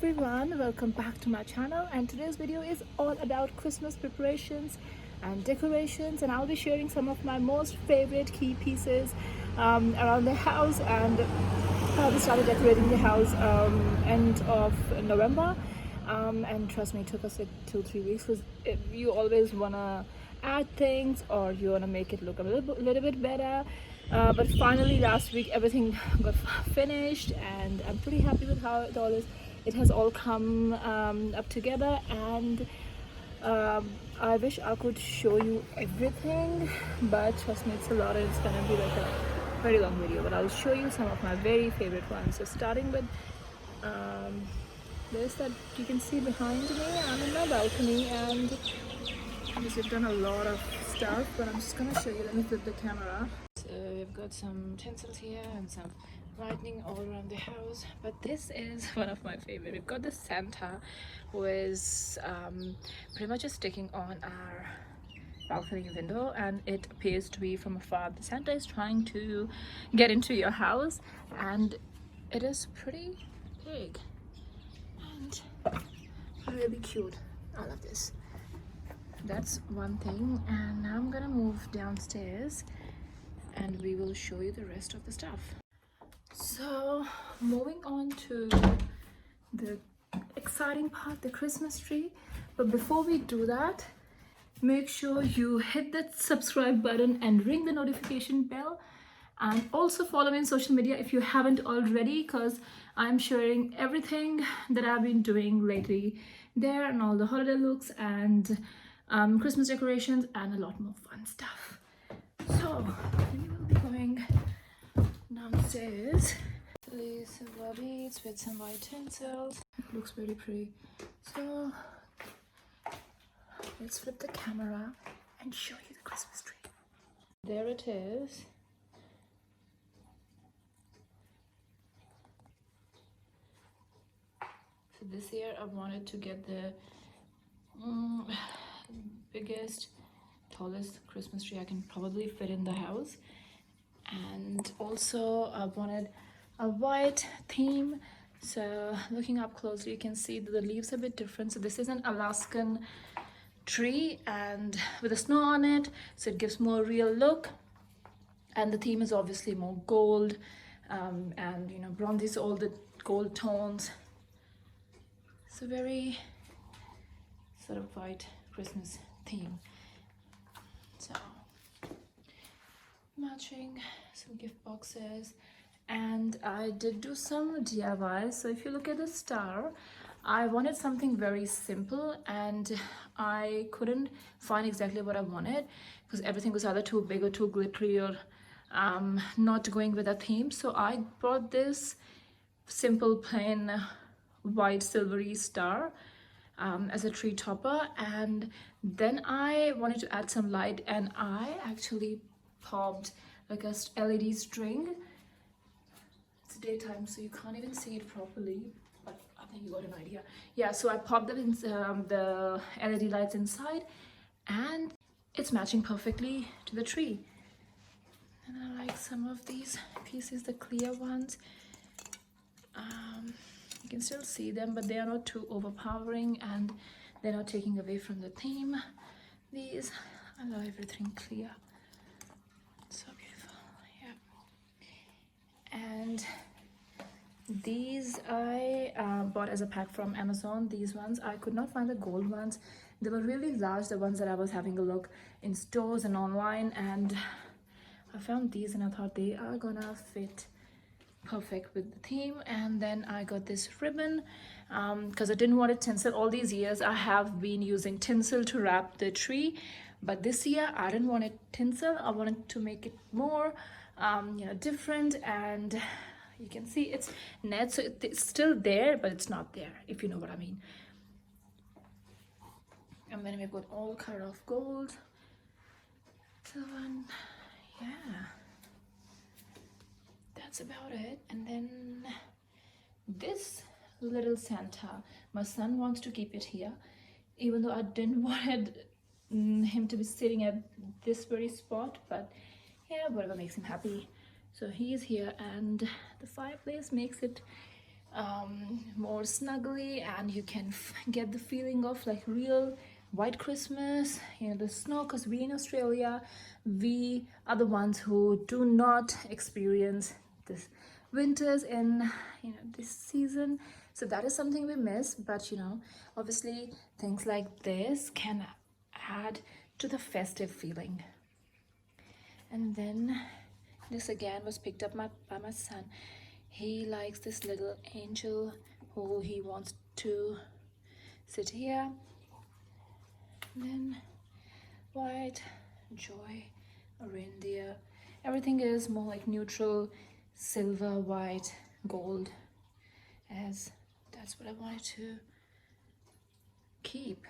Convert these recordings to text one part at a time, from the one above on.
everyone, welcome back to my channel, and today's video is all about Christmas preparations and decorations, and I'll be sharing some of my most favorite key pieces around the house. And we started decorating the house end of November, and trust me, it took us like 2-3 weeks because you always want to add things or you want to make it look a little bit better. But finally last week everything got finished, and I'm pretty happy with how it all is. It has all come up together, and I wish I could show you everything, but trust me, it's a lot and it's gonna be like a very long video. But I'll show you some of my very favorite ones. So starting with this that you can see behind me, I'm in my balcony, and we've done a lot of stuff, but I'm just gonna show you. Let me flip the camera. So we've got some tinsels here and some lightning all around the house, but this is one of my favorite. We've got the Santa who is pretty much just sticking on our balcony window, and it appears to be from afar. The Santa is trying to get into your house, and it is pretty big and really cute. I love this. That's one thing, and now I'm gonna move downstairs and we will show you the rest of the stuff. So moving on to the exciting part, the Christmas tree. But before we do that, make sure you hit that subscribe button and ring the notification bell, and also follow me on social media if you haven't already, because I'm sharing everything that I've been doing lately there, and all the holiday looks and Christmas decorations and a lot more fun stuff. So we will be going downstairs. These silver beads with some white tinsels. It looks very pretty. So let's flip the camera and show you the Christmas tree. There it is. So this year I wanted to get the biggest, tallest Christmas tree I can probably fit in the house, and also I wanted a white theme. So looking up closely, you can see that the leaves are a bit different. So this is an Alaskan tree and with the snow on it, so it gives more real look, and the theme is obviously more gold and bronzy, so all the gold tones. So very sort of white Christmas theme. So matching some gift boxes, and I did do some DIY. So if you look at the star, I wanted something very simple, and I couldn't find exactly what I wanted because everything was either too big or too glittery or not going with a theme. So I brought this simple plain white silvery star as a tree topper, and then I wanted to add some light, and I actually popped like a LED string. It's daytime so you can't even see it properly, but I think you got an idea. Yeah, so I popped them in the LED lights inside, and it's matching perfectly to the tree. And I like some of these pieces, the clear ones. You can still see them, but they are not too overpowering and they're not taking away from the theme. These, I love everything clear. So beautiful. Yeah. And these I bought as a pack from Amazon. These ones, I could not find the gold ones. They were really large, the ones that I was having a look in stores and online, and I found these and I thought they are gonna fit perfect with the theme. And then I got this ribbon because I didn't want it tinsel. All these years I have been using tinsel to wrap the tree, but this year I didn't want it tinsel. I wanted to make it more different, and you can see it's net, so it's still there but it's not there, if you know what I mean. And then we've got all color of gold. So yeah, that's about it. And then this little Santa, my son wants to keep it here, even though I didn't want him to be sitting at this very spot, but yeah, whatever makes him happy. So he is here, and the fireplace makes it more snuggly, and you can get the feeling of like real white Christmas, you know, the snow, because we in Australia, we are the ones who do not experience this winters in, you know, this season. So that is something we miss. But you know, obviously things like this can add to the festive feeling. And then this again was picked up by my son. He likes this little angel who he wants to sit here. And then white, joy, a reindeer. Everything is more like neutral, silver, white, gold, as that's what I wanted to keep.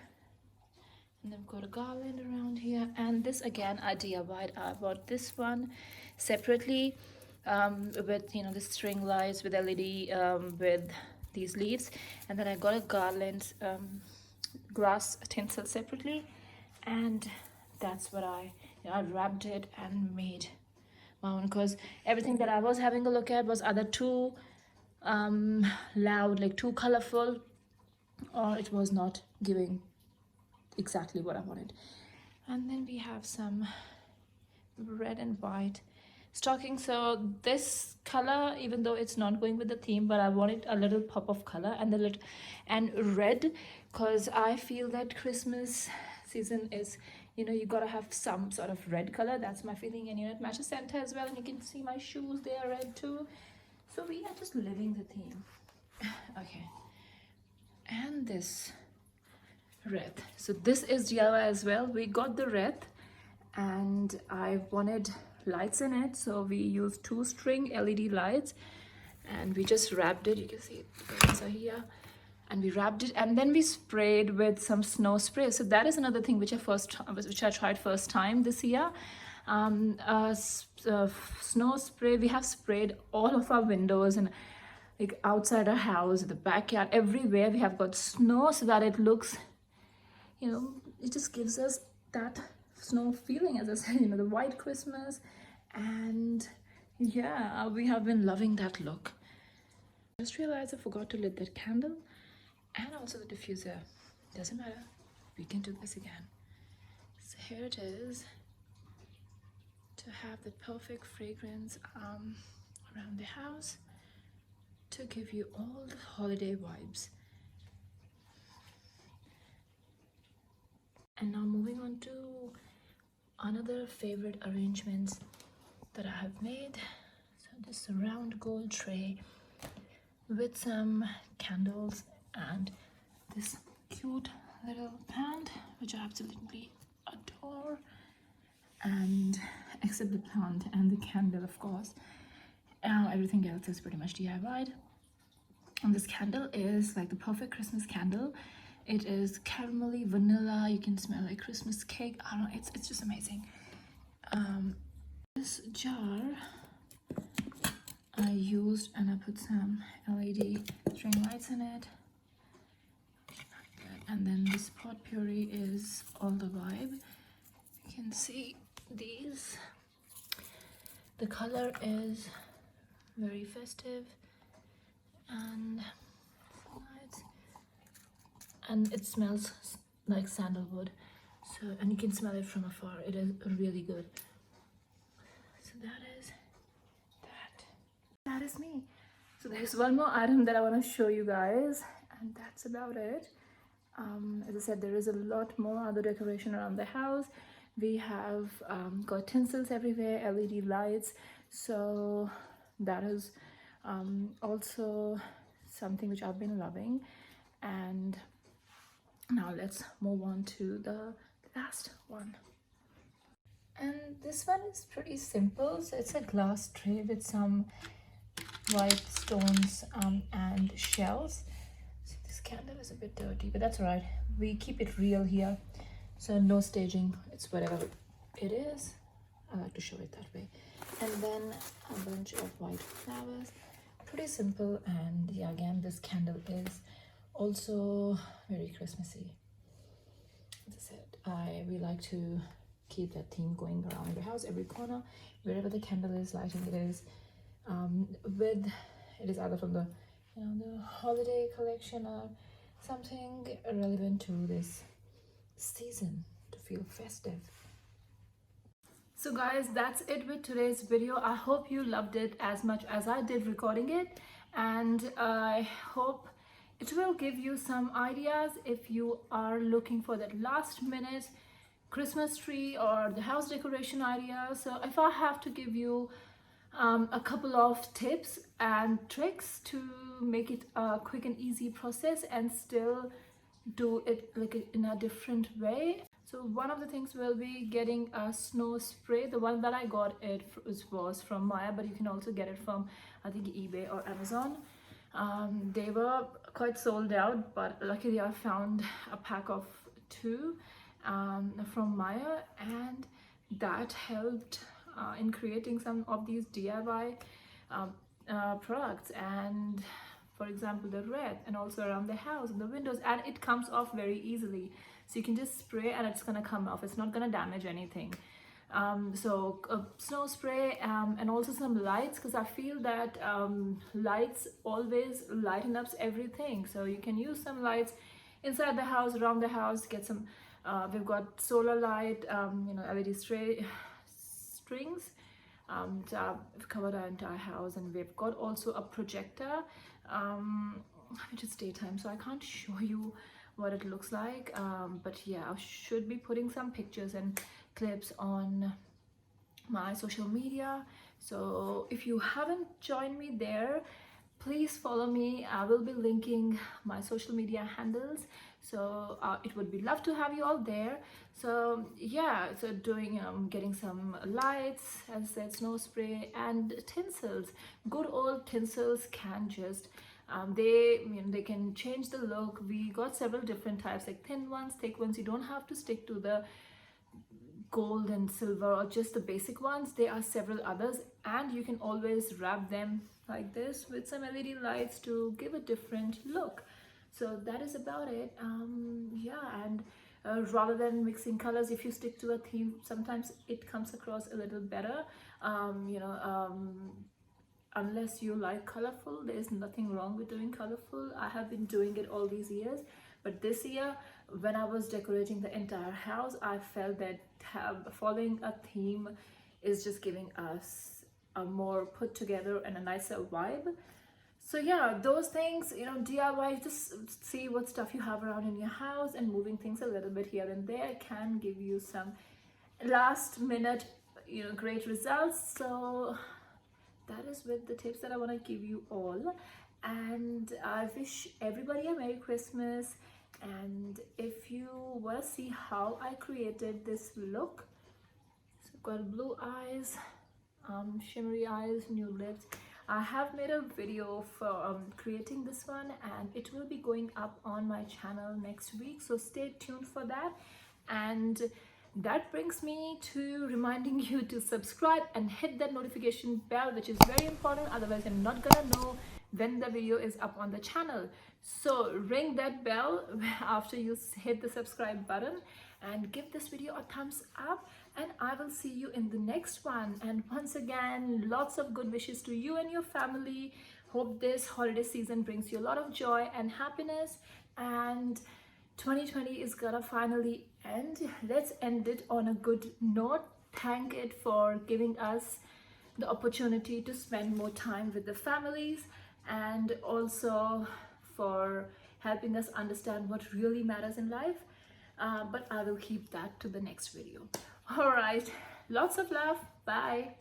And I've got a garland around here, and this again I DIY'd. I bought this one separately with, you know, the string lights with LED with these leaves, and then I got a garland grass tinsel separately, and that's what I wrapped it and made my own, because everything that I was having a look at was either too loud, like too colorful, or it was not giving exactly what I wanted. And then we have some red and white stocking. So this color, even though it's not going with the theme, but I wanted a little pop of color and and red, because I feel that Christmas season is, you know, you gotta have some sort of red color. That's my feeling. And you know, it matches Santa as well, and you can see my shoes, they are red too. So we are just living the theme. Okay, and this wreath. So this is DIY as well. We got the wreath and I wanted lights in it, so we used 2 string LED lights and we just wrapped it. You can see the buttons are here, and we wrapped it, and then we sprayed with some snow spray. So that is another thing which I tried first time this year. Snow spray. We have sprayed all of our windows and like outside our house, the backyard, everywhere we have got snow, so that it looks, you know, it just gives us that snow feeling, as I said, you know, the white Christmas. And yeah, we have been loving that look. I just realized I forgot to lit that candle and also the diffuser. Doesn't matter, we can do this again. So here it is, to have the perfect fragrance around the house, to give you all the holiday vibes. And now moving on to another favorite arrangements that I have made. So this round gold tray with some candles and this cute little plant which I absolutely adore, and except the plant and the candle, of course. Everything else is pretty much DIY'd. And this candle is like the perfect Christmas candle. It is caramelly vanilla. You can smell like Christmas cake. I don't know, it's just amazing. This jar I used, and I put some LED string lights in it. And then this pot puree is all the vibe. You can see these. The color is very festive and nice, and it smells like sandalwood. So, and you can smell it from afar. It is really good. So that is me. So there's one more item that I want to show you guys, and that's about it. As I said, there is a lot more other decoration around the house. We have got tinsels everywhere, LED lights, so that is also something which I've been loving. And now let's move on to the last one. And this one is pretty simple. So it's a glass tray with some white stones and shells. So this candle is a bit dirty, but that's all right. We keep it real here, so no staging. It's whatever it is. I like to show it that way. And then a bunch of white flowers. Pretty simple. And yeah, again, this candle is also very Christmassy. As I said, we like to keep that theme going around the house, every corner, wherever the candle is lighting. It is it is either from the the holiday collection or something relevant to this season to feel festive. So guys, that's it with today's video. I hope you loved it as much as I did recording it, and I hope it will give you some ideas if you are looking for that last minute Christmas tree or the house decoration idea. So if I have to give you a couple of tips and tricks to make it a quick and easy process and still do it like in a different way. So one of the things will be getting a snow spray. The one that I got was from Maya, but you can also get it from I think eBay or Amazon. They were quite sold out, but luckily I found a pack of 2 from Maya, and that helped in creating some of these DIY products. And for example, the red, and also around the house and the windows, and it comes off very easily. So you can just spray and it's gonna come off. It's not gonna damage anything. So snow spray and also some lights, because I feel that lights always lighten up everything. So you can use some lights inside the house, around the house. Get some we've got solar light, LED strings. So we've covered our entire house, and we've got also a projector, which is daytime, so I can't show you what it looks like, but yeah, I should be putting some pictures and clips on my social media. So if you haven't joined me there, please follow me. I will be linking my social media handles, so it would be love to have you all there. So yeah, so doing getting some lights, as I said, snow spray, and tinsels. Good old tinsels can just they can change the look. We got several different types, like thin ones, thick ones. You don't have to stick to the gold and silver or just the basic ones. There are several others, and you can always wrap them like this with some LED lights to give a different look. So that is about it. Yeah, and rather than mixing colors, if you stick to a theme, sometimes it comes across a little better. Unless you like colorful, there's nothing wrong with doing colorful. I have been doing it all these years, but this year when I was decorating the entire house, I felt that following a theme is just giving us a more put together and a nicer vibe. So yeah, those things, DIY, just see what stuff you have around in your house, and moving things a little bit here and there can give you some last minute great results. So that is with the tips that I want to give you all, and I wish everybody a Merry Christmas. And if you want to see how I created this look, so I've got blue eyes, shimmery eyes, new lips. I have made a video for creating this one, and it will be going up on my channel next week, so stay tuned for that. And that brings me to reminding you to subscribe and hit that notification bell, which is very important, otherwise you're not gonna know when the video is up on the channel. So ring that bell after you hit the subscribe button, and give this video a thumbs up, and I will see you in the next one. And once again, lots of good wishes to you and your family. Hope this holiday season brings you a lot of joy and happiness, and 2020 is gonna finally end. Let's end it on a good note. Thank it for giving us the opportunity to spend more time with the families, and also for helping us understand what really matters in life. But I will keep that to the next video. All right, lots of love. Bye.